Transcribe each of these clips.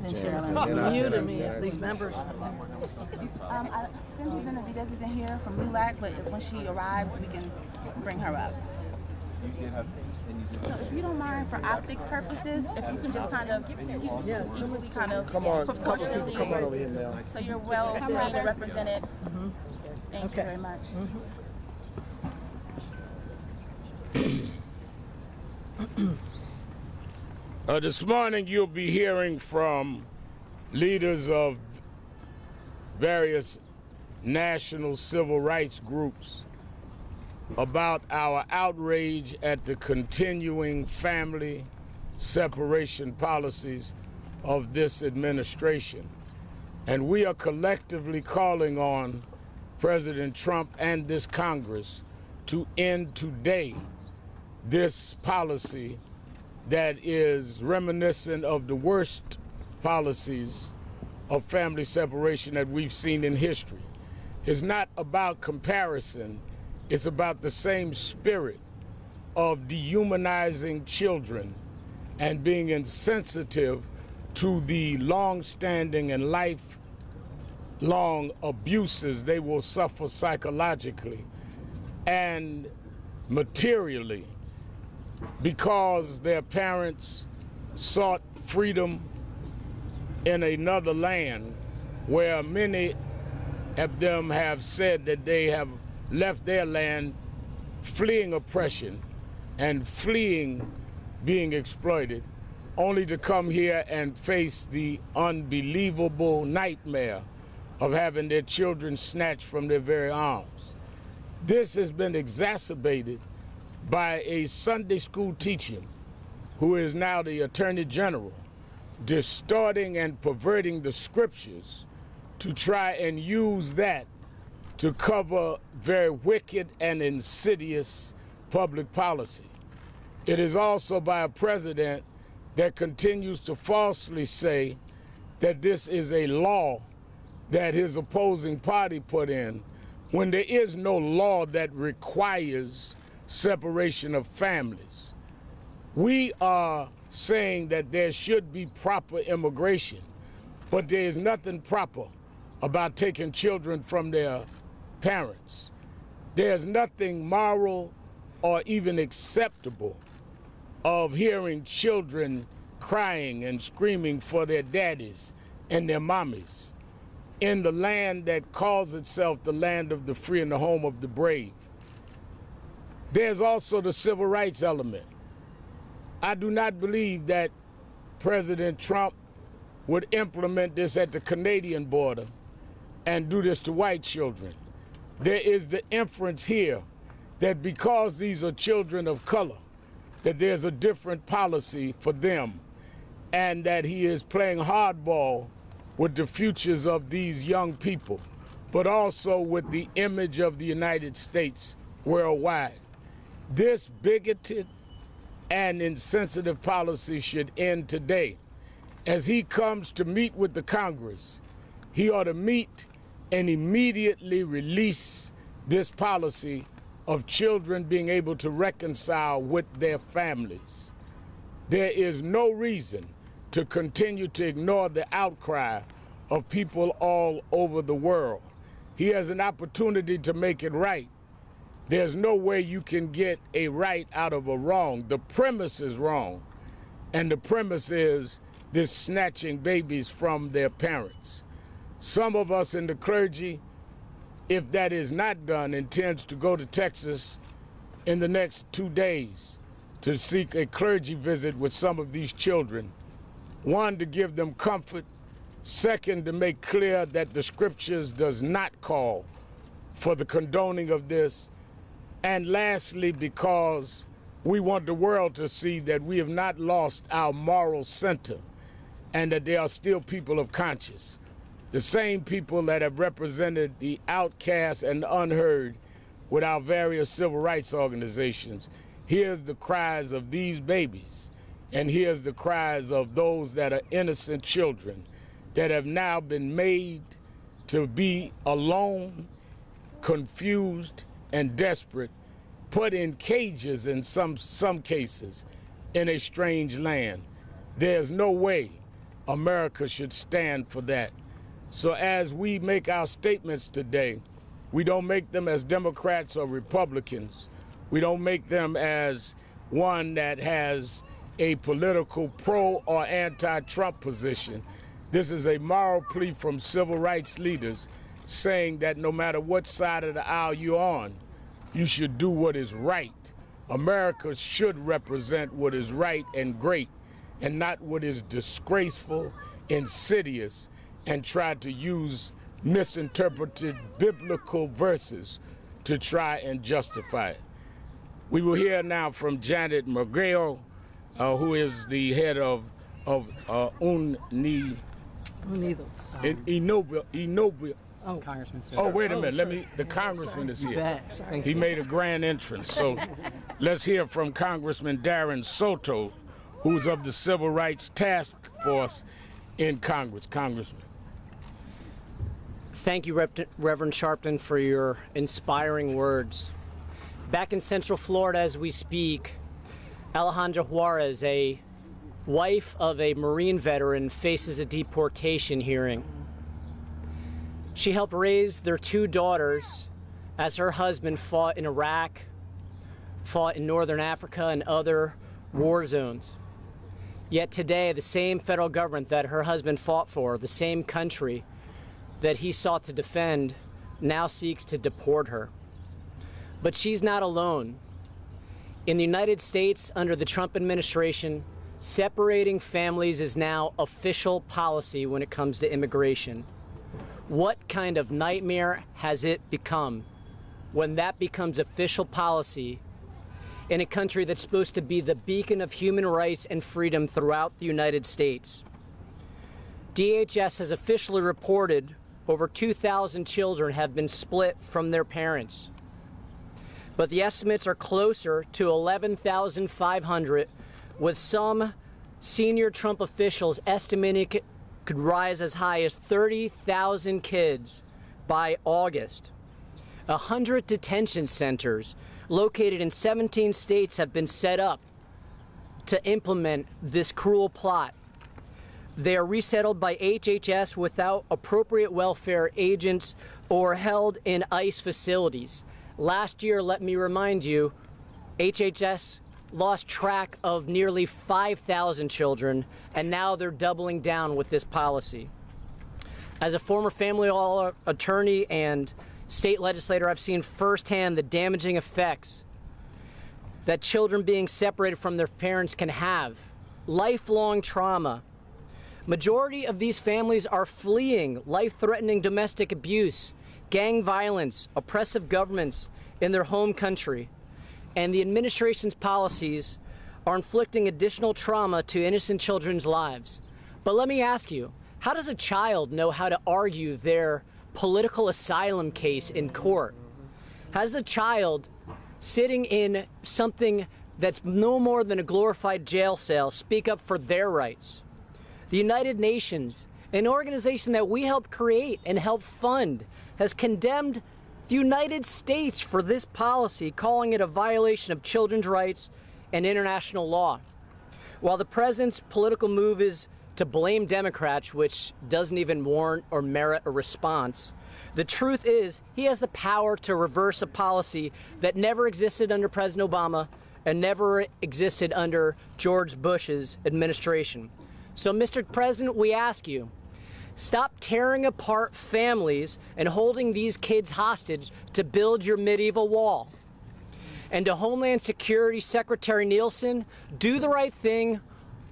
then Sherrilyn. New to me, these members. Cindy Benavides isn't here from LULAC, but when she arrives, we can bring her up. So if you don't mind, for optics purposes, if you can just kind of equally kind of come on, couple people, come on over here, Mel. So you're well seen and represented. Thank you very much. This morning you'll be hearing from leaders of various national civil rights groups about our outrage at the continuing family separation policies of this administration. And we are collectively calling on President Trump and this Congress to end today this policy that is reminiscent of the worst policies of family separation that we've seen in history. It's not about comparison. It's about the same spirit of dehumanizing children and being insensitive to the long-standing and lifelong abuses they will suffer psychologically and materially because their parents sought freedom in another land where many of them have said that they have left their land fleeing oppression and fleeing being exploited, only to come here and face the unbelievable nightmare of having their children snatched from their very arms. This has been exacerbated by a Sunday school teacher who is now the Attorney General, distorting and perverting the scriptures to try and use that to cover very wicked and insidious public policy. It is also by a president that continues to falsely say that this is a law that his opposing party put in, when there is no law that requires separation of families. We are saying that there should be proper immigration, but there is nothing proper about taking children from their parents. There's nothing moral or even acceptable of hearing children crying and screaming for their daddies and their mommies in the land that calls itself the land of the free and the home of the brave. There's also the civil rights element. I do not believe that President Trump would implement this at the Canadian border and do this to white children. There is the inference here that because these are children of color, that there's a different policy for them, and that he is playing hardball with the futures of these young people, but also with the image of the United States worldwide. This bigoted and insensitive policy should end today. As he comes to meet with the Congress, he ought to meet and immediately release this policy of children being able to reconcile with their families. There is no reason to continue to ignore the outcry of people all over the world. He has an opportunity to make it right. There's no way you can get a right out of a wrong. The premise is wrong, and the premise is this snatching babies from their parents. Some of us in the clergy, if that is not done, intends to go to Texas in the next 2 days to seek a clergy visit with some of these children. One, to give them comfort. Second, to make clear that the scriptures does not call for the condoning of this. And lastly, because we want the world to see that we have not lost our moral center and that there are still people of conscience. The same people that have represented the outcast and the unheard with our various civil rights organizations. Here's the cries of these babies, and here's the cries of those that are innocent children that have now been made to be alone, confused, and desperate, put in cages in some cases in a strange land. There's no way America should stand for that. So as we make our statements today, we don't make them as Democrats or Republicans. We don't make them as one that has a political pro or anti-Trump position. This is a moral plea from civil rights leaders saying that no matter what side of the aisle you're on, you should do what is right. America should represent what is right and great and not what is disgraceful, insidious, and try to use misinterpreted biblical verses to try and justify it. We will hear now from Janet Murguía, who is the head of Unidos. Congressman Soto. Oh, wait a minute. The congressman is here. He made a grand entrance. So let's hear from Congressman Darren Soto, who's of the Civil Rights Task Force in Congress. Congressman. Thank you, Reverend Sharpton, for your inspiring words. Back in Central Florida as we speak, Alejandra Juarez, a wife of a Marine veteran, faces a deportation hearing. She helped raise their 2 daughters as her husband fought in Iraq, fought in Northern Africa and other war zones. Yet today, the same federal government that her husband fought for, the same country that he sought to defend, now seeks to deport her. But she's not alone. In the United States, under the Trump administration, separating families is now official policy when it comes to immigration. What kind of nightmare has it become when that becomes official policy in a country that's supposed to be the beacon of human rights and freedom throughout the United States? DHS has officially reported over 2,000 children have been split from their parents. But the estimates are closer to 11,500, with some senior Trump officials estimating it could rise as high as 30,000 kids by August. 100 detention centers located in 17 states have been set up to implement this cruel plot. They are resettled by HHS without appropriate welfare agents or held in ICE facilities. Last year, let me remind you, HHS lost track of nearly 5,000 children, and now they're doubling down with this policy. As a former family law attorney and state legislator, I've seen firsthand the damaging effects that children being separated from their parents can have. Lifelong trauma. Majority of these families are fleeing life-threatening domestic abuse, gang violence, oppressive governments in their home country. And the administration's policies are inflicting additional trauma to innocent children's lives. But let me ask you, how does a child know how to argue their political asylum case in court? How does a child sitting in something that's no more than a glorified jail cell speak up for their rights? The United Nations, an organization that we helped create and help fund, has condemned the United States for this policy, calling it a violation of children's rights and international law. While the president's political move is to blame Democrats, which doesn't even warrant or merit a response, the truth is he has the power to reverse a policy that never existed under President Obama and never existed under George Bush's administration. So, Mr. President, we ask you, stop tearing apart families and holding these kids hostage to build your medieval wall. And to Homeland Security Secretary Nielsen, do the right thing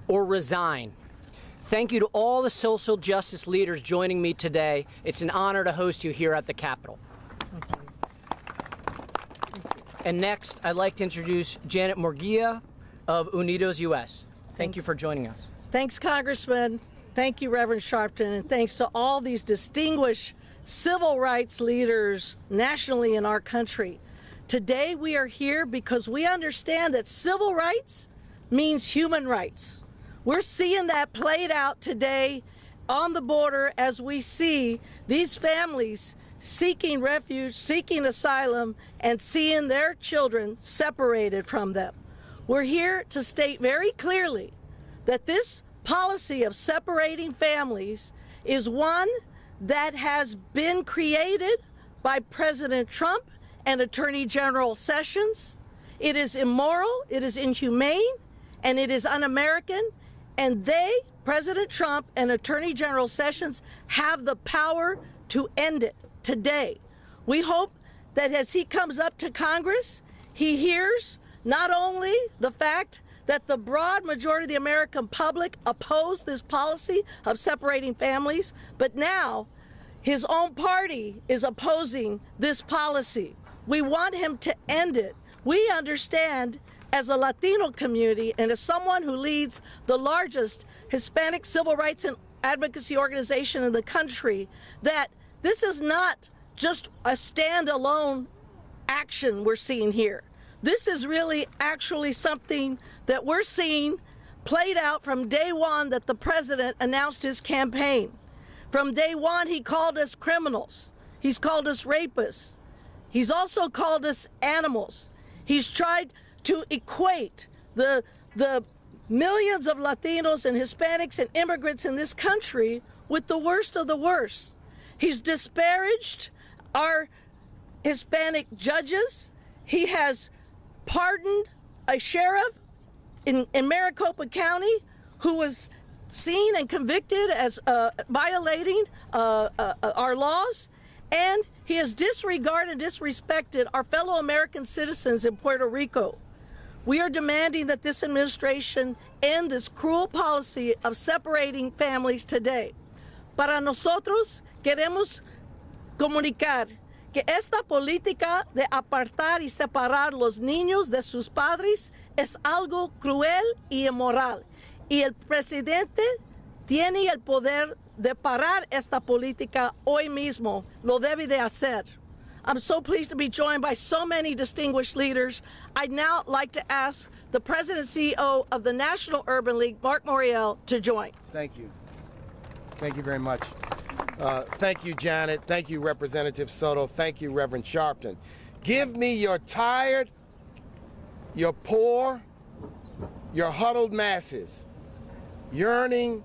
or resign. Thank you to all the social justice leaders joining me today. It's an honor to host you here at the Capitol. And next, I'd like to introduce Janet Murguía of Unidos US. Thank you for joining us. Thanks, Congressman. Thank you, Reverend Sharpton, and thanks to all these distinguished civil rights leaders nationally in our country. Today we are here because we understand that civil rights means human rights. We're seeing that played out today on the border as we see these families seeking refuge, seeking asylum, and seeing their children separated from them. We're here to state very clearly that this policy of separating families is one that has been created by President Trump and Attorney General Sessions. It is immoral, it is inhumane, and it is un-American, and they, President Trump and Attorney General Sessions, have the power to end it today. We hope that as he comes up to Congress, he hears not only the fact that the broad majority of the American public oppose this policy of separating families, but now his own party is opposing this policy. We want him to end it. We understand as a Latino community and as someone who leads the largest Hispanic civil rights and advocacy organization in the country that this is not just a standalone action we're seeing here. This is really actually something that we're seeing played out from day one that the president announced his campaign. From day one, he called us criminals. He's called us rapists. He's also called us animals. He's tried to equate the millions of Latinos and Hispanics and immigrants in this country with the worst of the worst. He's disparaged our Hispanic judges. He has pardoned a sheriff in Maricopa County who was seen and convicted as violating our laws, and he has disregarded and disrespected our fellow American citizens in Puerto Rico. We are demanding that this administration end this cruel policy of separating families today. Para nosotros, queremos comunicar que esta política de apartar y separar los niños de sus padres es algo cruel y inmoral. Y el presidente tiene el poder de parar esta política hoy mismo. Lo debe de hacer. I'm so pleased to be joined by so many distinguished leaders. I'd now like to ask the President and CEO of the National Urban League, Marc Morial, to join. Thank you. Thank you very much. Thank you, Janet. Thank you, Representative Soto. Thank you, Reverend Sharpton. Give me your tired, your poor, your huddled masses yearning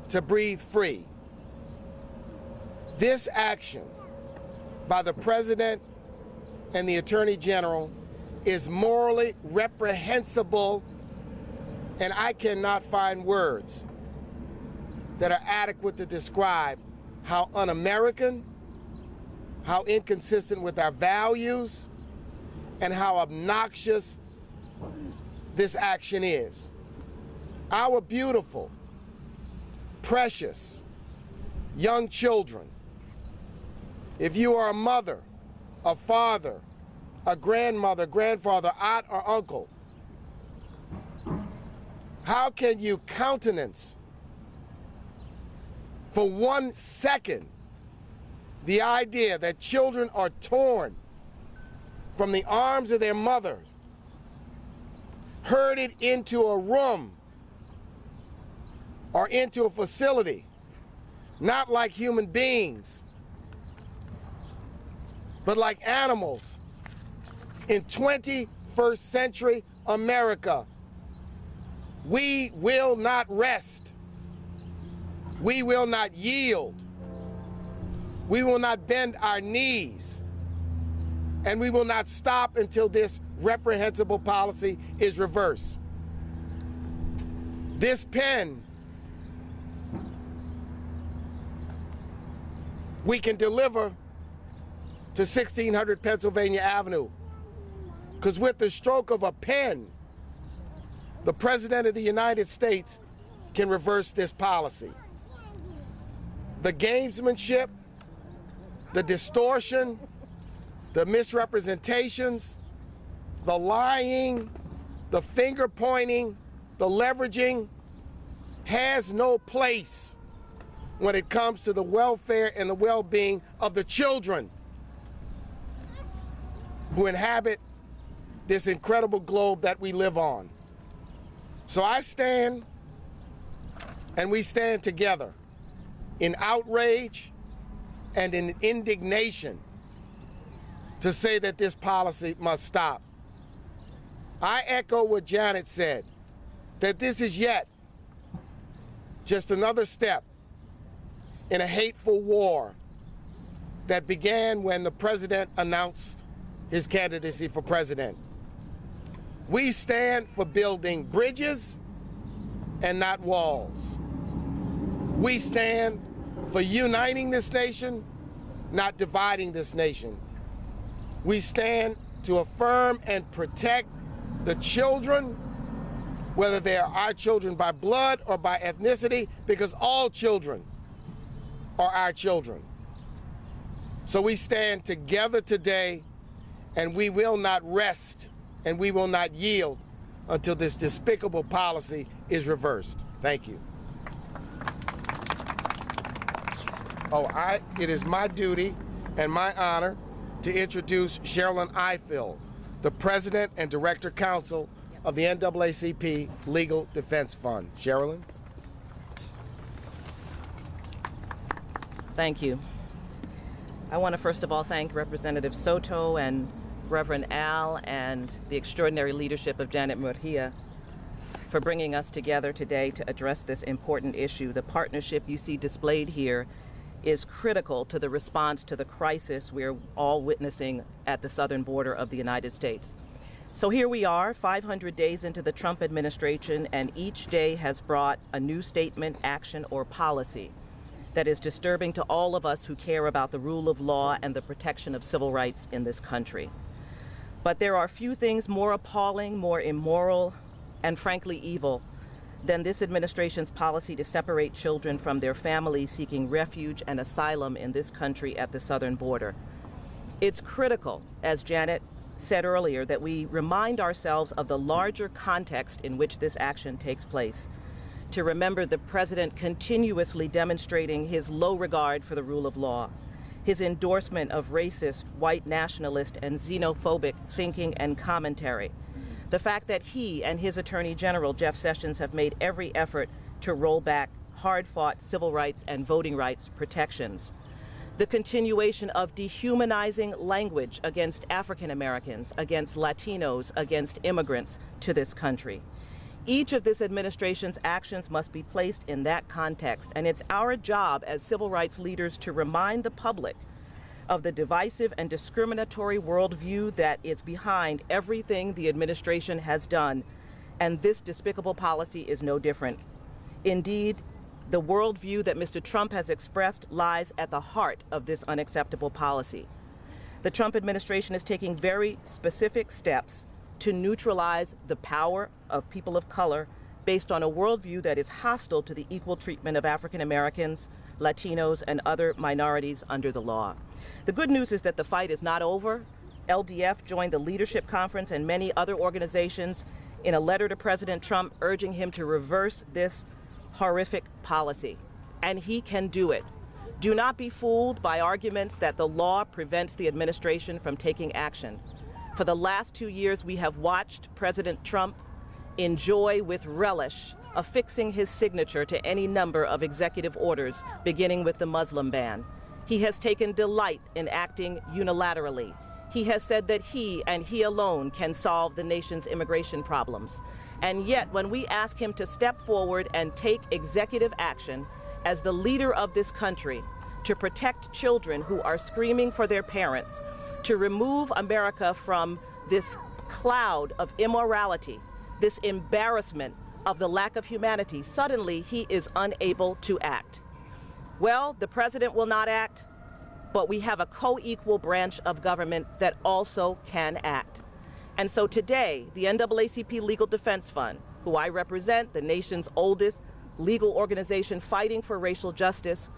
to breathe free. This action by the President and the Attorney General is morally reprehensible, and I cannot find words that are adequate to describe how un-American, how inconsistent with our values, and how obnoxious this action is. Our beautiful, precious young children, if you are a mother, a father, a grandmother, grandfather, aunt, or uncle, how can you countenance for 1 second the idea that children are torn from the arms of their mother, herded into a room or into a facility, not like human beings, but like animals in 21st century America? We will not rest. We will not yield. We will not bend our knees. And we will not stop until this reprehensible policy is reversed. This pen we can deliver to 1600 Pennsylvania Avenue, because with the stroke of a pen, the President of the United States can reverse this policy. The gamesmanship, the distortion, the misrepresentations, the lying, the finger pointing, the leveraging has no place when it comes to the welfare and the well-being of the children who inhabit this incredible globe that we live on. So I stand, and we stand together in outrage and in indignation to say that this policy must stop. I echo what Janet said, that this is yet just another step in a hateful war that began when the president announced his candidacy for president. We stand for building bridges and not walls. We stand for uniting this nation, not dividing this nation. We stand to affirm and protect the children, whether they are our children by blood or by ethnicity, because all children are our children. So we stand together today, and we will not rest and we will not yield until this despicable policy is reversed. Thank you. It is my duty and my honor to introduce Sherrilyn Ifill, the President and Director-Counsel of the NAACP Legal Defense Fund. Sherrilyn? Thank you. I want to first of all thank Representative Soto and Reverend Al and the extraordinary leadership of Janet Murguía for bringing us together today to address this important issue. The partnership you see displayed here is critical to the response to the crisis we're all witnessing at the southern border of the United States. So here we are, 500 days into the Trump administration, and each day has brought a new statement, action, or policy that is disturbing to all of us who care about the rule of law and the protection of civil rights in this country. But there are few things more appalling, more immoral, and frankly evil than this administration's policy to separate children from their families seeking refuge and asylum in this country at the southern border. It's critical, as Janet said earlier, that we remind ourselves of the larger context in which this action takes place, to remember the president continuously demonstrating his low regard for the rule of law, his endorsement of racist, white nationalist, and xenophobic thinking and commentary, the fact that he and his Attorney General, Jeff Sessions, have made every effort to roll back hard-fought civil rights and voting rights protections, the continuation of dehumanizing language against African Americans, against Latinos, against immigrants to this country. Each of this administration's actions must be placed in that context, and it's our job as civil rights leaders to remind the public of the divisive and discriminatory worldview that is behind everything the administration has done, and this despicable policy is no different. Indeed, the worldview that Mr. Trump has expressed lies at the heart of this unacceptable policy. The Trump administration is taking very specific steps to neutralize the power of people of color based on a worldview that is hostile to the equal treatment of African Americans, Latinos, and other minorities under the law. The good news is that the fight is not over. LDF joined the Leadership Conference and many other organizations in a letter to President Trump urging him to reverse this horrific policy. And he can do it. Do not be fooled by arguments that the law prevents the administration from taking action. For the last 2 years, we have watched President Trump enjoy with relish affixing his signature to any number of executive orders, beginning with the Muslim ban. He has taken delight in acting unilaterally. He has said that he and he alone can solve the nation's immigration problems. And yet, when we ask him to step forward and take executive action as the leader of this country to protect children who are screaming for their parents, to remove America from this cloud of immorality, this embarrassment of the lack of humanity, suddenly he is unable to act. Well, the president will not act, but we have a co-equal branch of government that also can act. And so today, the NAACP Legal Defense Fund, who I represent, the nation's oldest legal organization fighting for racial justice,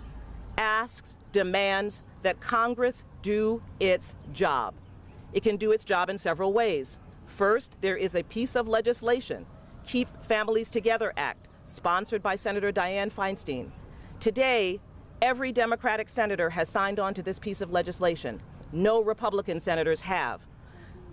asks, demands that Congress do its job. It can do its job in several ways. First, there is a piece of legislation, Keep Families Together Act, sponsored by Senator Dianne Feinstein. Today, every Democratic senator has signed on to this piece of legislation. No Republican senators have.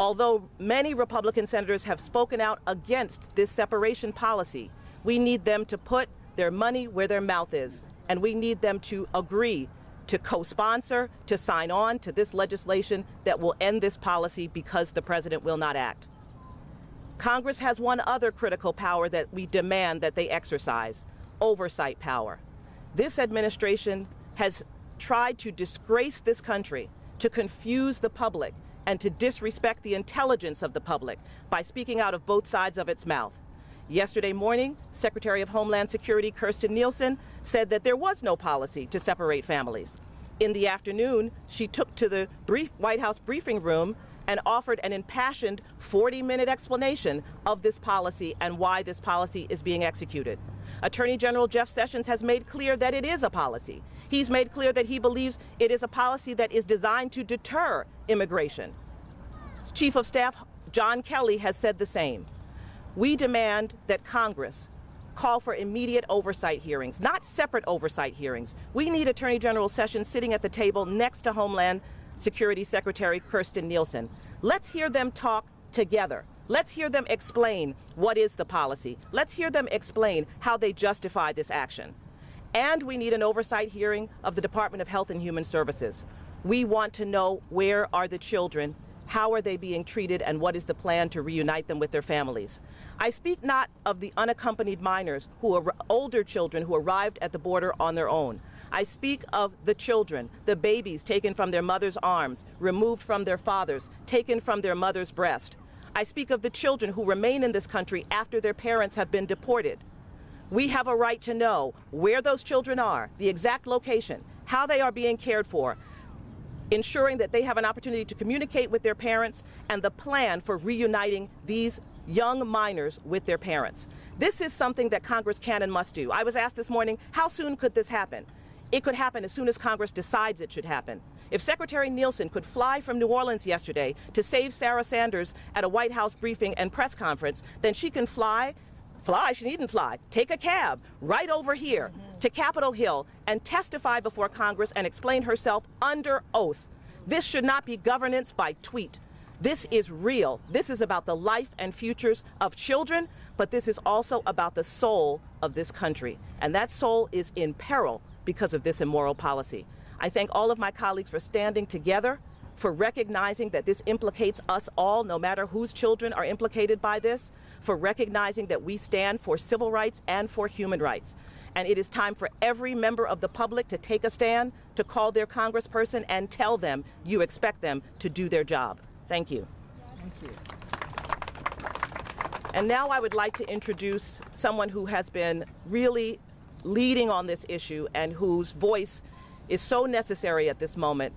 Although many Republican senators have spoken out against this separation policy, we need them to put their money where their mouth is, and we need them to agree to co-sponsor, to sign on to this legislation that will end this policy because the president will not act. Congress has one other critical power that we demand that they exercise, oversight power. This administration has tried to disgrace this country, to confuse the public, and to disrespect the intelligence of the public by speaking out of both sides of its mouth. Yesterday morning, Secretary of Homeland Security Kirstjen Nielsen said that there was no policy to separate families. In the afternoon, she took to the White House briefing room and offered an impassioned 40-minute explanation of this policy and why this policy is being executed. Attorney General Jeff Sessions has made clear that it is a policy. He's made clear that he believes it is a policy that is designed to deter immigration. Chief of Staff John Kelly has said the same. We demand that Congress call for immediate oversight hearings, not separate oversight hearings. We need Attorney General Sessions sitting at the table next to Homeland Security Secretary Kirstjen Nielsen. Let's hear them talk together. Let's hear them explain what is the policy. Let's hear them explain how they justify this action. And we need an oversight hearing of the Department of Health and Human Services. We want to know, where are the children, how are they being treated, and what is the plan to reunite them with their families. I speak not of the unaccompanied minors, who are older children who arrived at the border on their own. I speak of the children, the babies taken from their mother's arms, removed from their fathers, taken from their mother's breast. I speak of the children who remain in this country after their parents have been deported. We have a right to know where those children are, the exact location, how they are being cared for, ensuring that they have an opportunity to communicate with their parents, and the plan for reuniting these young minors with their parents. This is something that Congress can and must do. I was asked this morning, how soon could this happen? It could happen as soon as Congress decides it should happen. If Secretary Nielsen could fly from New Orleans yesterday to save Sarah Sanders at a White House briefing and press conference, then she can she needn't fly, take a cab right over here to Capitol Hill and testify before Congress and explain herself under oath. This should not be governance by tweet. This is real. This is about the life and futures of children, but this is also about the soul of this country. And that soul is in peril because of this immoral policy. I thank all of my colleagues for standing together, for recognizing that this implicates us all, no matter whose children are implicated by this, for recognizing that we stand for civil rights and for human rights. And it is time for every member of the public to take a stand, to call their congressperson and tell them you expect them to do their job. Thank you. Thank you. And now I would like to introduce someone who has been really leading on this issue and whose voice is so necessary at this moment,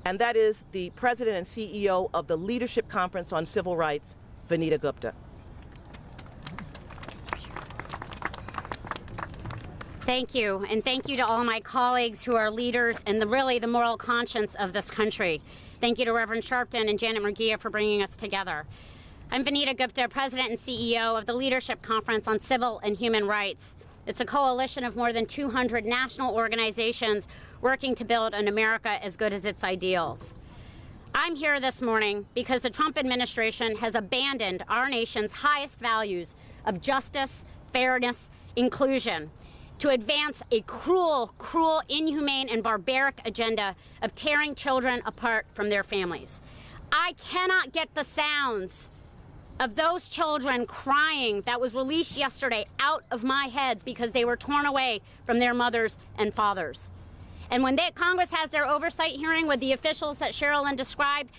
and that is the President and CEO of the Leadership Conference on Civil Rights, Vanita Gupta. Thank you, and thank you to all my colleagues who are leaders and really the moral conscience of this country. Thank you to Reverend Sharpton and Janet Murguía for bringing us together. I'm Vanita Gupta, President and CEO of the Leadership Conference on Civil and Human Rights. It's a coalition of more than 200 national organizations working to build an America as good as its ideals. I'm here this morning because the Trump administration has abandoned our nation's highest values of justice, fairness, inclusion, to advance a cruel, inhumane, and barbaric agenda of tearing children apart from their families. I cannot get the sounds of those children crying that was released yesterday out of my head because they were torn away from their mothers and fathers. And when Congress has their oversight hearing with the officials that Sherrilyn described,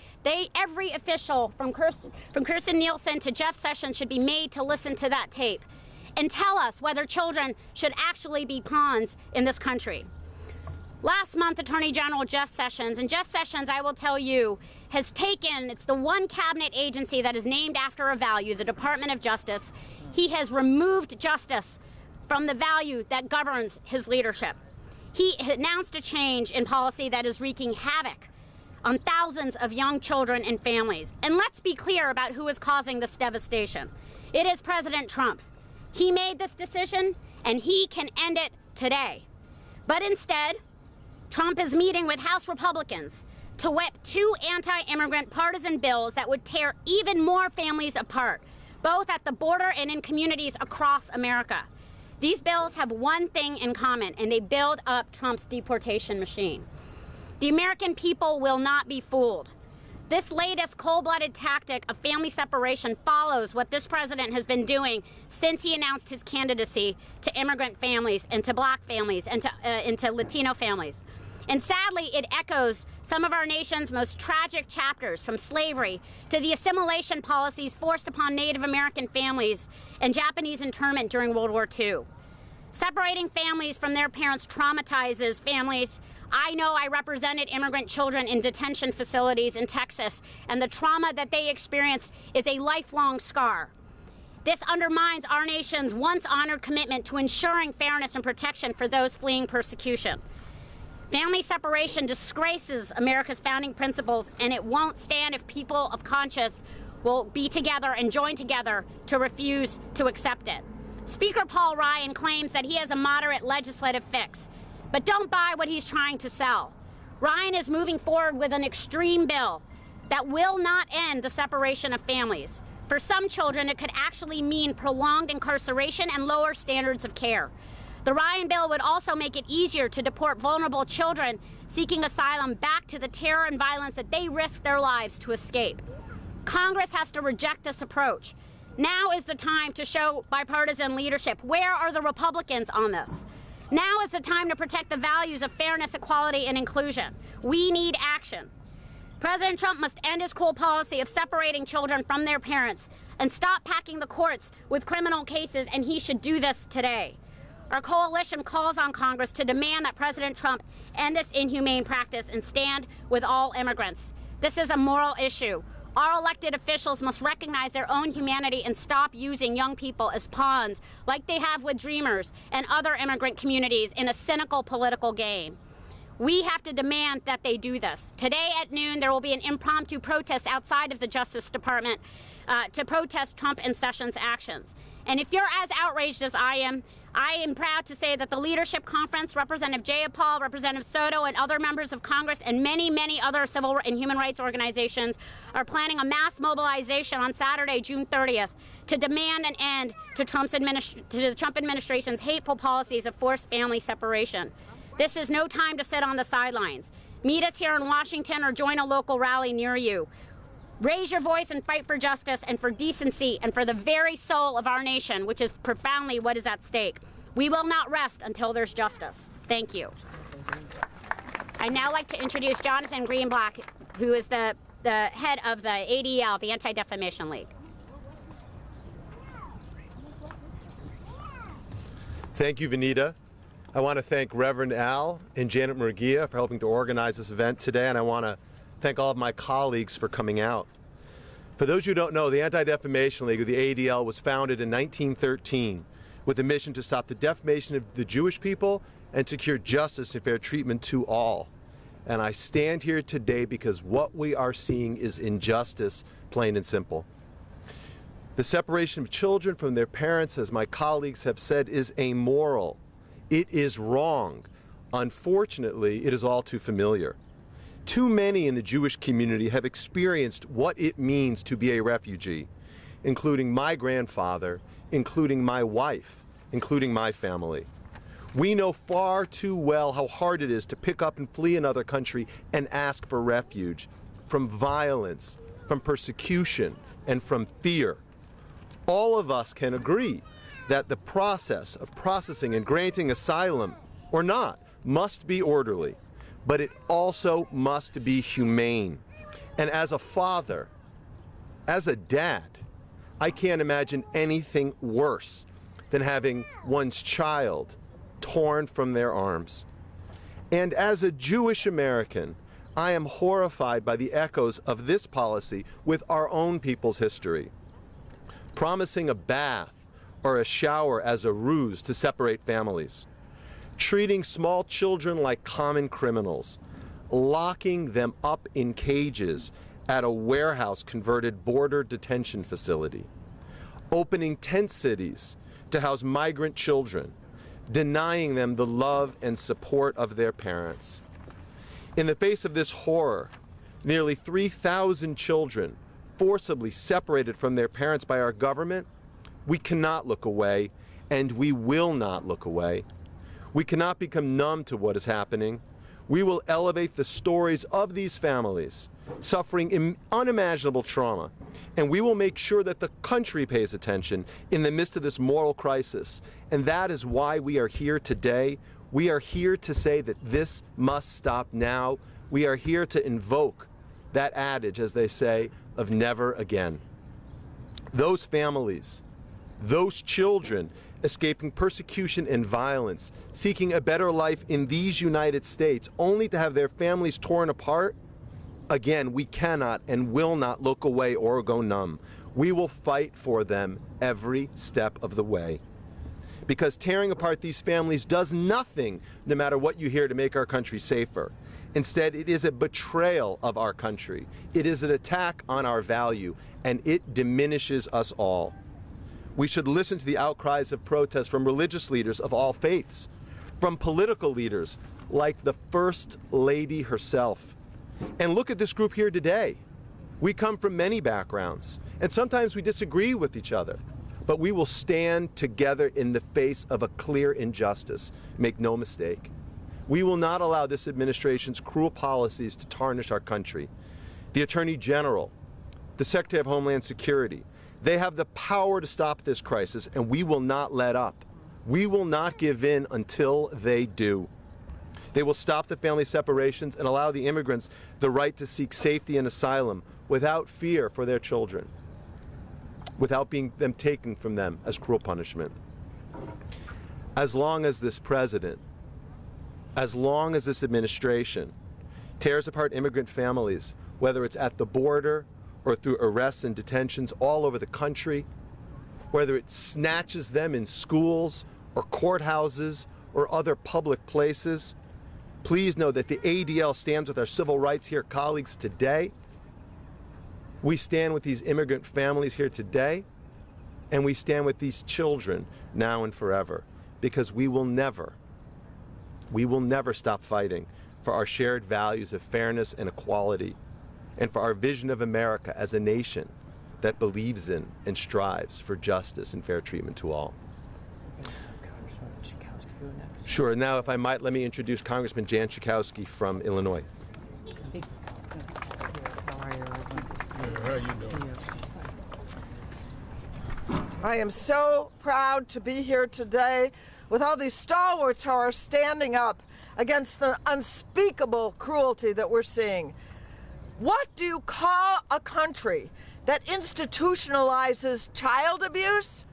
every official from Kirstjen Nielsen to Jeff Sessions should be made to listen to that tape and tell us whether children should actually be pawns in this country. Last month, Attorney General Jeff Sessions, and Jeff Sessions, I will tell you, has taken, it's the one cabinet agency that is named after a value, the Department of Justice. He has removed justice from the value that governs his leadership. He announced a change in policy that is wreaking havoc on thousands of young children and families. And let's be clear about who is causing this devastation. It is President Trump. He made this decision, and he can end it today. But instead, Trump is meeting with House Republicans to whip two anti-immigrant partisan bills that would tear even more families apart, both at the border and in communities across America. These bills have one thing in common, and they build up Trump's deportation machine. The American people will not be fooled. This latest cold-blooded tactic of family separation follows what this president has been doing since he announced his candidacy to immigrant families and to black families and to Latino families. And sadly, it echoes some of our nation's most tragic chapters, from slavery to the assimilation policies forced upon Native American families and Japanese internment during World War II. Separating families from their parents traumatizes families. I know I represented immigrant children in detention facilities in Texas, and the trauma that they experienced is a lifelong scar. This undermines our nation's once honored commitment to ensuring fairness and protection for those fleeing persecution. Family separation disgraces America's founding principles, and it won't stand if people of conscience will be together and join together to refuse to accept it. Speaker Paul Ryan claims that he has a moderate legislative fix, but don't buy what he's trying to sell. Ryan is moving forward with an extreme bill that will not end the separation of families. For some children, it could actually mean prolonged incarceration and lower standards of care. The Ryan bill would also make it easier to deport vulnerable children seeking asylum back to the terror and violence that they risk their lives to escape. Congress has to reject this approach. Now is the time to show bipartisan leadership. Where are the Republicans on this? Now is the time to protect the values of fairness, equality, and inclusion. We need action. President Trump must end his cruel policy of separating children from their parents and stop packing the courts with criminal cases, and he should do this today. Our coalition calls on Congress to demand that President Trump end this inhumane practice and stand with all immigrants. This is a moral issue. Our elected officials must recognize their own humanity and stop using young people as pawns like they have with Dreamers and other immigrant communities in a cynical political game. We have to demand that they do this. Today at noon, there will be an impromptu protest outside of the Justice Department to protest Trump and Sessions' actions. And if you're as outraged as I am proud to say that the Leadership Conference, Representative Jayapal, Representative Soto, and other members of Congress and many, many other civil and human rights organizations are planning a mass mobilization on Saturday, June 30th, to demand an end to the Trump administration's hateful policies of forced family separation. This is no time to sit on the sidelines. Meet us here in Washington or join a local rally near you. Raise your voice and fight for justice and for decency and for the very soul of our nation, which is profoundly what is at stake. We will not rest until there's justice. Thank you. I'd now like to introduce Jonathan Greenblatt, who is the head of the ADL, the Anti-Defamation League. Thank you, Vanita. I want to thank Reverend Al and Janet Murguía for helping to organize this event today, and I want to thank all of my colleagues for coming out. For those who don't know, the Anti-Defamation League, or the ADL, was founded in 1913 with the mission to stop the defamation of the Jewish people and secure justice and fair treatment to all. And I stand here today because what we are seeing is injustice, plain and simple. The separation of children from their parents, as my colleagues have said, is amoral. It is wrong. Unfortunately, it is all too familiar. Too many in the Jewish community have experienced what it means to be a refugee, including my grandfather, including my wife, including my family. We know far too well how hard it is to pick up and flee another country and ask for refuge from violence, from persecution, and from fear. All of us can agree that the process of processing and granting asylum, or not, must be orderly. But it also must be humane. And as a father, as a dad, I can't imagine anything worse than having one's child torn from their arms. And as a Jewish American, I am horrified by the echoes of this policy with our own people's history. Promising a bath or a shower as a ruse to separate families. Treating small children like common criminals, locking them up in cages at a warehouse-converted border detention facility, opening tent cities to house migrant children, denying them the love and support of their parents. In the face of this horror, nearly 3,000 children forcibly separated from their parents by our government, we cannot look away, and we will not look away. We cannot become numb to what is happening. We will elevate the stories of these families suffering unimaginable trauma, and we will make sure that the country pays attention in the midst of this moral crisis. And that is why we are here today. We are here to say that this must stop now. We are here to invoke that adage, as they say, of never again. Those families, those children escaping persecution and violence, seeking a better life in these United States, only to have their families torn apart, again, we cannot and will not look away or go numb. We will fight for them every step of the way. Because tearing apart these families does nothing, no matter what you hear, to make our country safer. Instead, it is a betrayal of our country. It is an attack on our value, and it diminishes us all. We should listen to the outcries of protest from religious leaders of all faiths, from political leaders like the First Lady herself. And look at this group here today. We come from many backgrounds, and sometimes we disagree with each other, but we will stand together in the face of a clear injustice. Make no mistake. We will not allow this administration's cruel policies to tarnish our country. The Attorney General, the Secretary of Homeland Security, they have the power to stop this crisis, and we will not let up. We will not give in until they do. They will stop the family separations and allow the immigrants the right to seek safety and asylum without fear for their children, without being them taken from them as cruel punishment. As long as this president, as long as this administration tears apart immigrant families, whether it's at the border or through arrests and detentions all over the country, whether it snatches them in schools or courthouses or other public places, please know that the ADL stands with our civil rights here colleagues today. We stand with these immigrant families here today, and we stand with these children now and forever, because we will never stop fighting for our shared values of fairness and equality, and for our vision of America as a nation that believes in and strives for justice and fair treatment to all. Sure. Now, if I might, let me introduce Congressman Jan Schakowsky from Illinois. How you doing? I am so proud to be here today with all these stalwarts who are standing up against the unspeakable cruelty that we're seeing. What do you call a country that institutionalizes child abuse?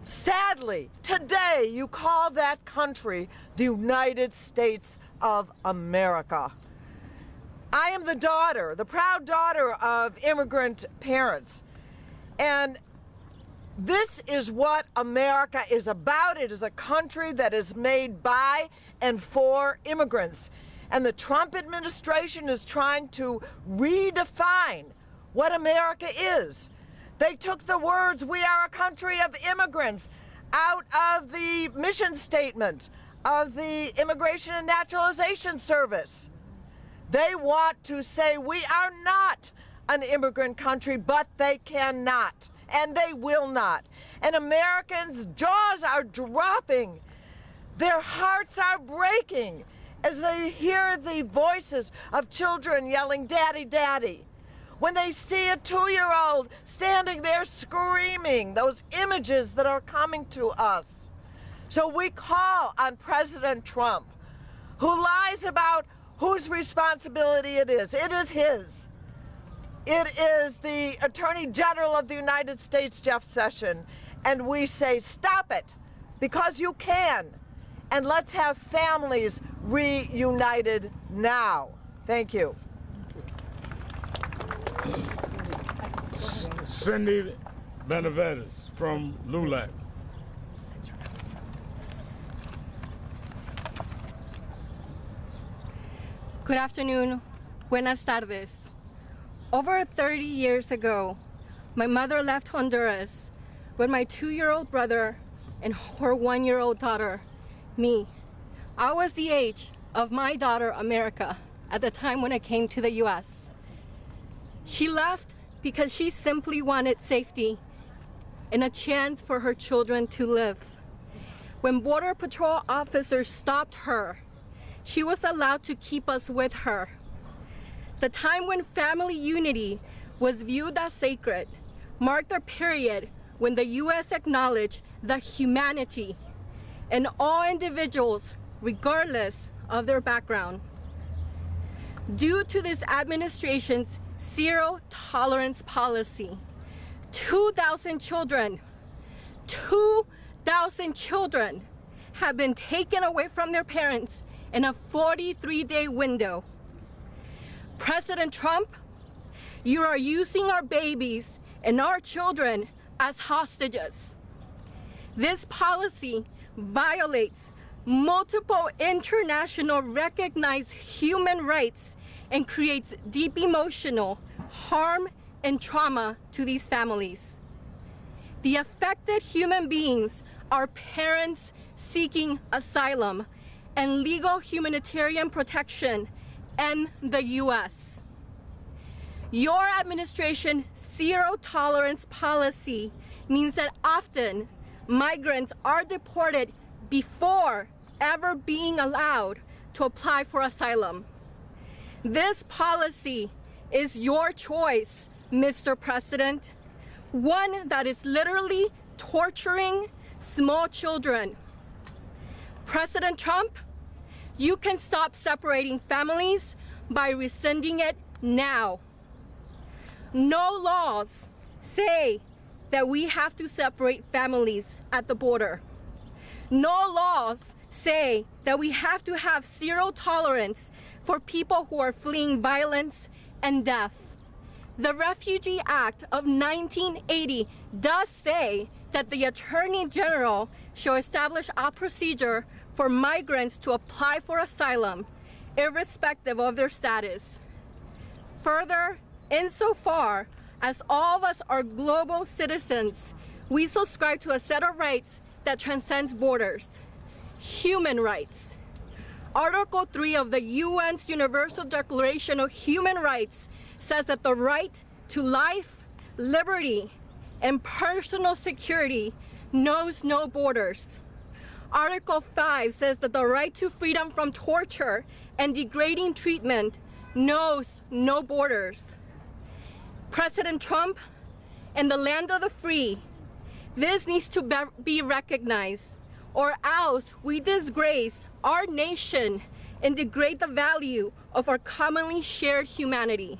Sadly, today you call that country the United States of America. I am the daughter, the proud daughter of immigrant parents, and this is what America is about. It is a country that is made by and for immigrants. And the Trump administration is trying to redefine what America is. They took the words, "We are a country of immigrants," out of the mission statement of the Immigration and Naturalization Service. They want to say we are not an immigrant country, but they cannot, and they will not. And Americans' jaws are dropping. Their hearts are breaking as they hear the voices of children yelling, "Daddy, Daddy." When they see a 2-year-old standing there screaming, those images that are coming to us. So we call on President Trump, who lies about whose responsibility it is. It is his. It is the Attorney General of the United States, Jeff Sessions, and we say stop it, because you can. And let's have families reunited now. Thank you. Sindy Benavides from LULAC. Good afternoon. Buenas tardes. Over 30 years ago, my mother left Honduras with my 2-year-old brother and her 1-year-old daughter, me. I was the age of my daughter, America, at the time when I came to the U.S. She left because she simply wanted safety and a chance for her children to live. When Border Patrol officers stopped her, she was allowed to keep us with her. The time when family unity was viewed as sacred marked a period when the U.S. acknowledged the humanity in all individuals, regardless of their background. Due to this administration's zero-tolerance policy, 2,000 children have been taken away from their parents in a 43-day window. President Trump, you are using our babies and our children as hostages. This policy violates multiple international recognized human rights and creates deep emotional harm and trauma to these families. The affected human beings are parents seeking asylum and legal humanitarian protection in the U.S. Your administration's zero-tolerance policy means that often migrants are deported before ever being allowed to apply for asylum. This policy is your choice, Mr. President, one that is literally torturing small children. President Trump, you can stop separating families by rescinding it now. No laws say that we have to separate families at the border. No laws say that we have to have zero tolerance for people who are fleeing violence and death. The Refugee Act of 1980 does say that the Attorney General shall establish a procedure for migrants to apply for asylum, irrespective of their status. Further, insofar as all of us are global citizens, we subscribe to a set of rights that transcends borders, human rights. Article 3 of the UN's Universal Declaration of Human Rights says that the right to life, liberty, and personal security knows no borders. Article 5 says that the right to freedom from torture and degrading treatment knows no borders. President Trump, in the land of the free, this needs to be recognized, or else we disgrace our nation and degrade the value of our commonly shared humanity.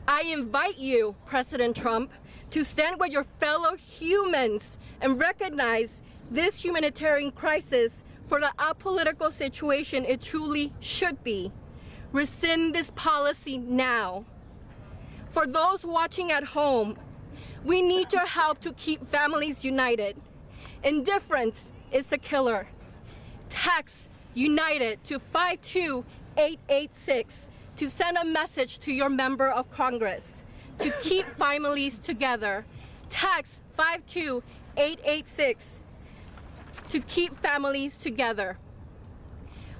I invite you, President Trump, to stand with your fellow humans and recognize this humanitarian crisis for the apolitical situation it truly should be. Rescind this policy now. For those watching at home, we need your help to keep families united. Indifference is a killer. Text UNITED to 52886 to send a message to your member of Congress to keep families together. Text 52886 to keep families together.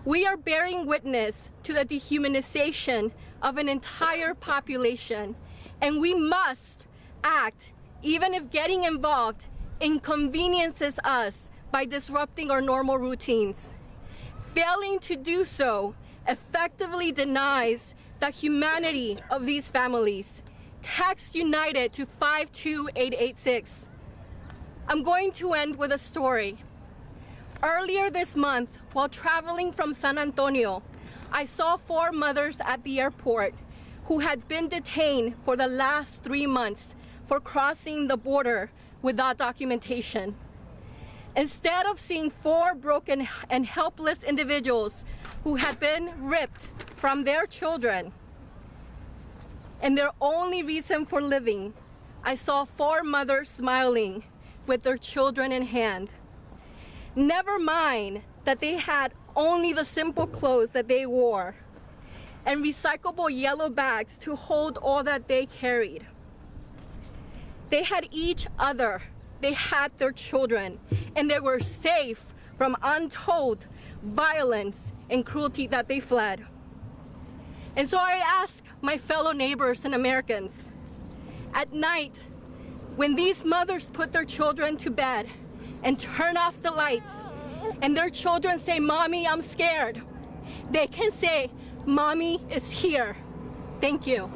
We are bearing witness to the dehumanization of an entire population, and we must act even if getting involved inconveniences us by disrupting our normal routines. Failing to do so effectively denies the humanity of these families. Text UNITED to 52886. I'm going to end with a story. Earlier this month, while traveling from San Antonio, I saw 4 mothers at the airport who had been detained for the last 3 months for crossing the border without documentation. Instead of seeing 4 broken and helpless individuals who had been ripped from their children and their only reason for living, I saw 4 mothers smiling with their children in hand. Never mind that they had only the simple clothes that they wore and recyclable yellow bags to hold all that they carried. They had each other, they had their children, and they were safe from untold violence and cruelty that they fled. And so I ask my fellow neighbors and Americans, at night, when these mothers put their children to bed and turn off the lights, and their children say, "Mommy, I'm scared," they can say, Mommy is here. Thank you.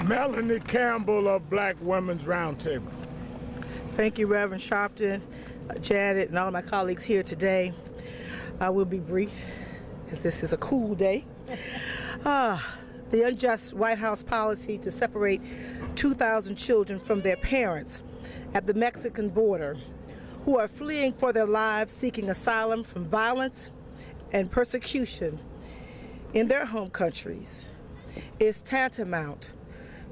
Melanie Campbell of Black Women's Roundtable. Thank you, Reverend Sharpton, Janet, and all of my colleagues here today. I will be brief, as this is a cool day. The unjust White House policy to separate 2,000 children from their parents at the Mexican border who are fleeing for their lives, seeking asylum from violence and persecution in their home countries is tantamount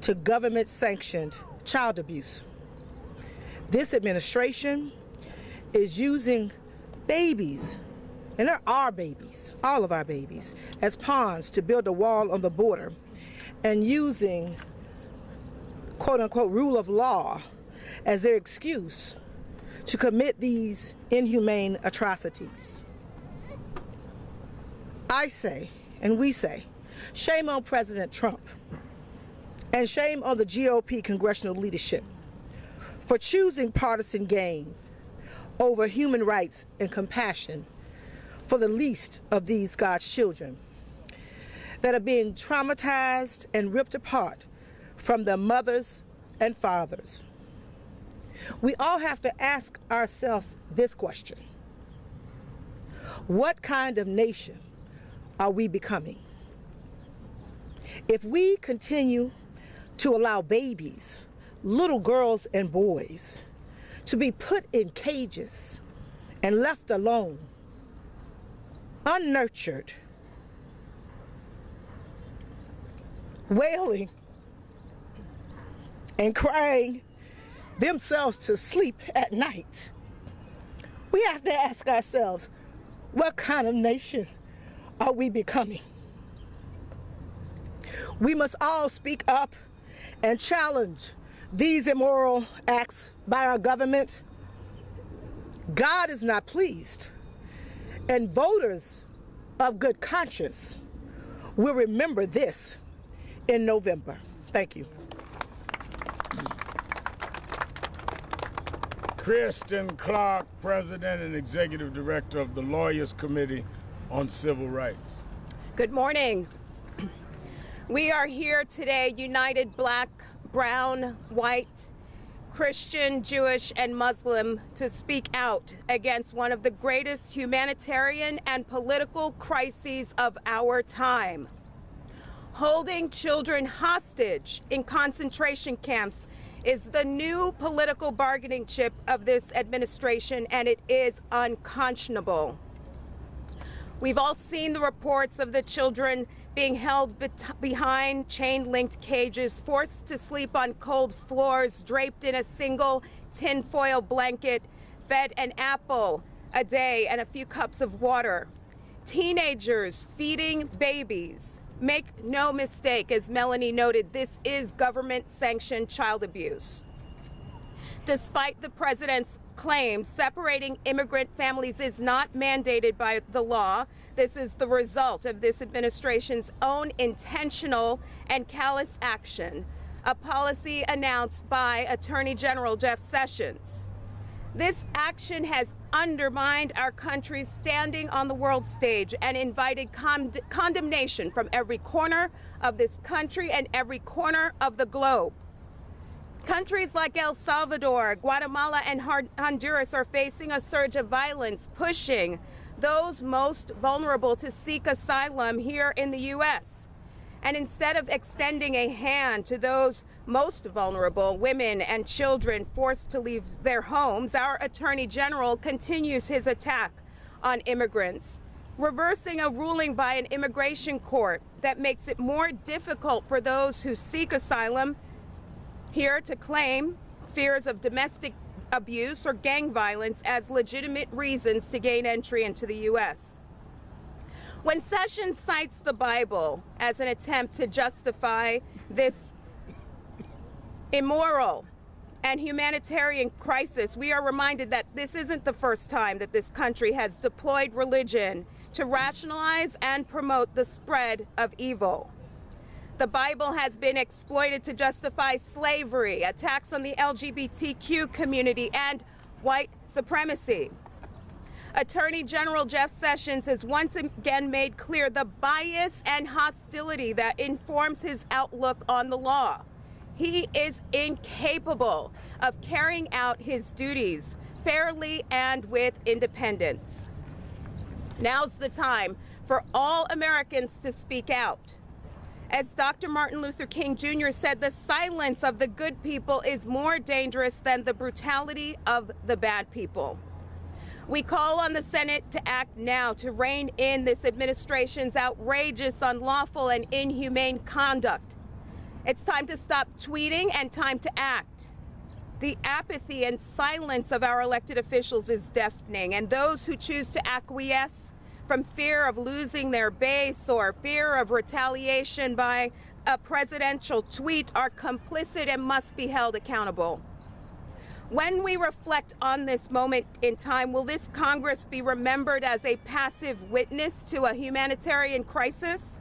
to government-sanctioned child abuse. This administration is using babies, and there are babies, all of our babies, as pawns to build a wall on the border and using quote-unquote rule of law as their excuse to commit these inhumane atrocities. I say, and we say, shame on President Trump and shame on the GOP congressional leadership for choosing partisan gain over human rights and compassion for the least of these God's children that are being traumatized and ripped apart from their mothers and fathers. We all have to ask ourselves this question: what kind of nation are we becoming? If we continue to allow babies, little girls and boys, to be put in cages and left alone, unnurtured, wailing and crying themselves to sleep at night, we have to ask ourselves, what kind of nation are we becoming? We must all speak up and challenge these immoral acts by our government. God is not pleased, and voters of good conscience will remember this in November. Thank you. Kristen, Clarke, President and Executive Director of the Lawyers Committee on Civil Rights. Good morning. We are here today, united Black, brown, white, Christian, Jewish, and Muslim, to speak out against one of the greatest humanitarian and political crises of our time. Holding children hostage in concentration camps is the new political bargaining chip of this administration, and it is unconscionable. We've all seen the reports of the children being held behind chain-linked cages, forced to sleep on cold floors, draped in a single tinfoil blanket, fed an apple a day and a few cups of water. Teenagers feeding babies. Make no mistake, as Melanie noted, this is government-sanctioned child abuse. Despite the president's claims, separating immigrant families is not mandated by the law. This is the result of this administration's own intentional and callous action, a policy announced by Attorney General Jeff Sessions. This action has undermined our country's standing on the world stage and invited condemnation from every corner of this country and every corner of the globe. Countries like El Salvador, Guatemala, and Honduras are facing a surge of violence, pushing those most vulnerable to seek asylum here in the U.S. And instead of extending a hand to those most vulnerable, women and children forced to leave their homes, our Attorney General continues his attack on immigrants, reversing a ruling by an immigration court that makes it more difficult for those who seek asylum here to claim fears of domestic abuse or gang violence as legitimate reasons to gain entry into the U.S. When Sessions cites the Bible as an attempt to justify this immoral and humanitarian crisis, we are reminded that this isn't the first time that this country has deployed religion to rationalize and promote the spread of evil. The Bible has been exploited to justify slavery, attacks on the LGBTQ community, and white supremacy. Attorney General Jeff Sessions has once again made clear the bias and hostility that informs his outlook on the law. He is incapable of carrying out his duties fairly and with independence. Now's the time for all Americans to speak out. As Dr. Martin Luther King Jr. said, the silence of the good people is more dangerous than the brutality of the bad people. We call on the Senate to act now to rein in this administration's outrageous, unlawful, and inhumane conduct. It's time to stop tweeting and time to act. The apathy and silence of our elected officials is deafening, and those who choose to acquiesce from fear of losing their base or fear of retaliation by a presidential tweet are complicit and must be held accountable. When we reflect on this moment in time, will this Congress be remembered as a passive witness to a humanitarian crisis?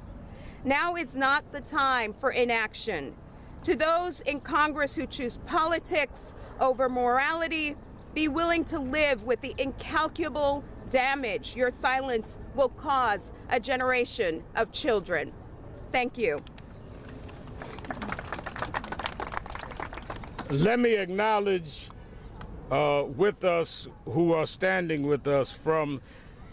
Now is not the time for inaction. To those in Congress who choose politics over morality, be willing to live with the incalculable damage your silence will cause a generation of children. Thank you. Let me acknowledge with us, who are standing with us from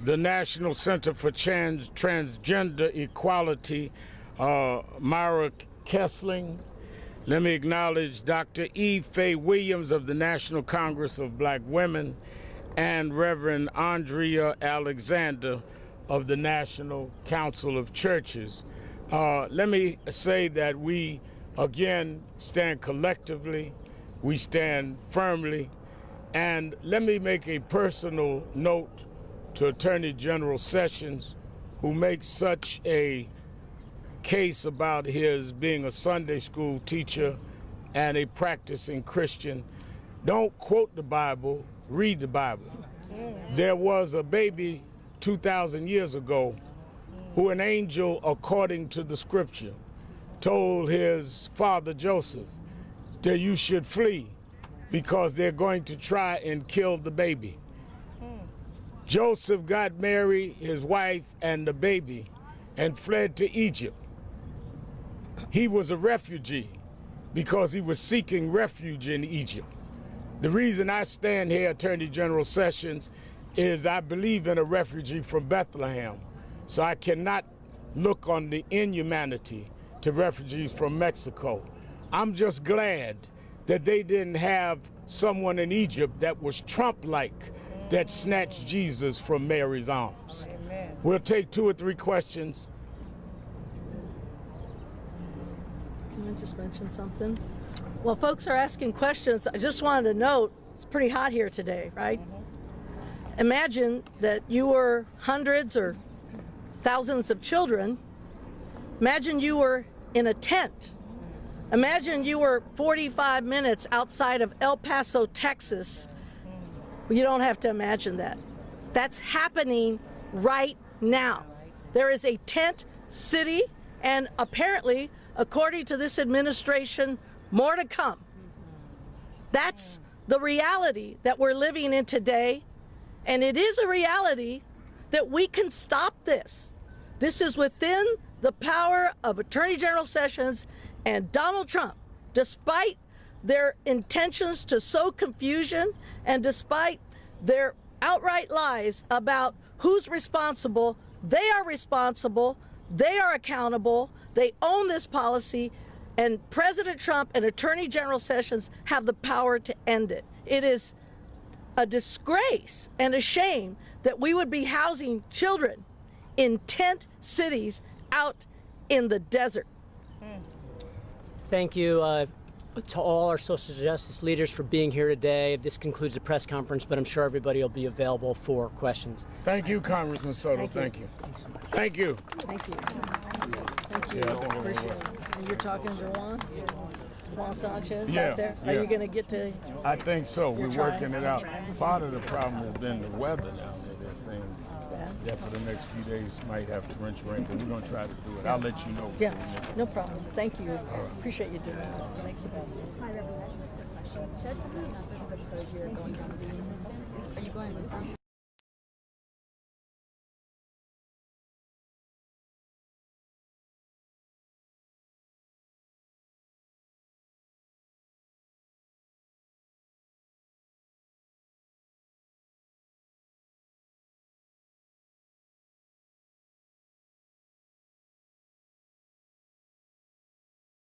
the National Center for Transgender Equality, Myra Kessling. Let me acknowledge Dr. E. Faye Williams of the National Congress of Black Women and Reverend Andrea Alexander of the National Council of Churches. Let me say that we, again, stand collectively, we stand firmly, and let me make a personal note to Attorney General Sessions, who makes such a case about his being a Sunday school teacher and a practicing Christian. Don't quote the Bible, read the Bible. There was a baby 2,000 years ago who an angel, according to the scripture, told his father Joseph that you should flee because they're going to try and kill the baby. Joseph got Mary, his wife, and the baby and fled to Egypt. He was a refugee because he was seeking refuge in Egypt. The reason I stand here, Attorney General Sessions, is I believe in a refugee from Bethlehem. So I cannot look on the inhumanity to refugees from Mexico. I'm just glad that they didn't have someone in Egypt that was Trump-like, that snatched Jesus from Mary's arms. Amen. We'll take 2 or 3 questions. Can I just mention something? Well, folks are asking questions. I just wanted to note, it's pretty hot here today, right? Imagine that you were hundreds or thousands of children. Imagine you were in a tent. Imagine you were 45 minutes outside of El Paso, Texas. You don't have to imagine that. That's happening right now. There is a tent city, and apparently, according to this administration, more to come. That's the reality that we're living in today, and it is a reality that we can stop this. This is within the power of Attorney General Sessions and Donald Trump. Despite their intentions to sow confusion and despite their outright lies about who's responsible, they are responsible, they are accountable, they own this policy, and President Trump and Attorney General Sessions have the power to end it. It is a disgrace and a shame that we would be housing children in tent cities out in the desert. Thank you to all our social justice leaders for being here today. This concludes the press conference, but I'm sure everybody will be available for questions. Thank you, Congressman Soto. Thank you. Thanks so much. Thank you. Thank you. Thank you. Appreciate it. And you're talking to Juan Sanchez out there? Are you going to get to? I think so. We're working it out. Part of the problem has been the weather down there. They're saying that for the next few days might have torrential rain, but we're going to try to do it. I'll let you know. Yeah, no problem. Thank you. Appreciate you doing this. Thanks a lot. Hi, Reverend. I have a quick question. You said something about this proposal you're going through in Texas soon. Are you going with them?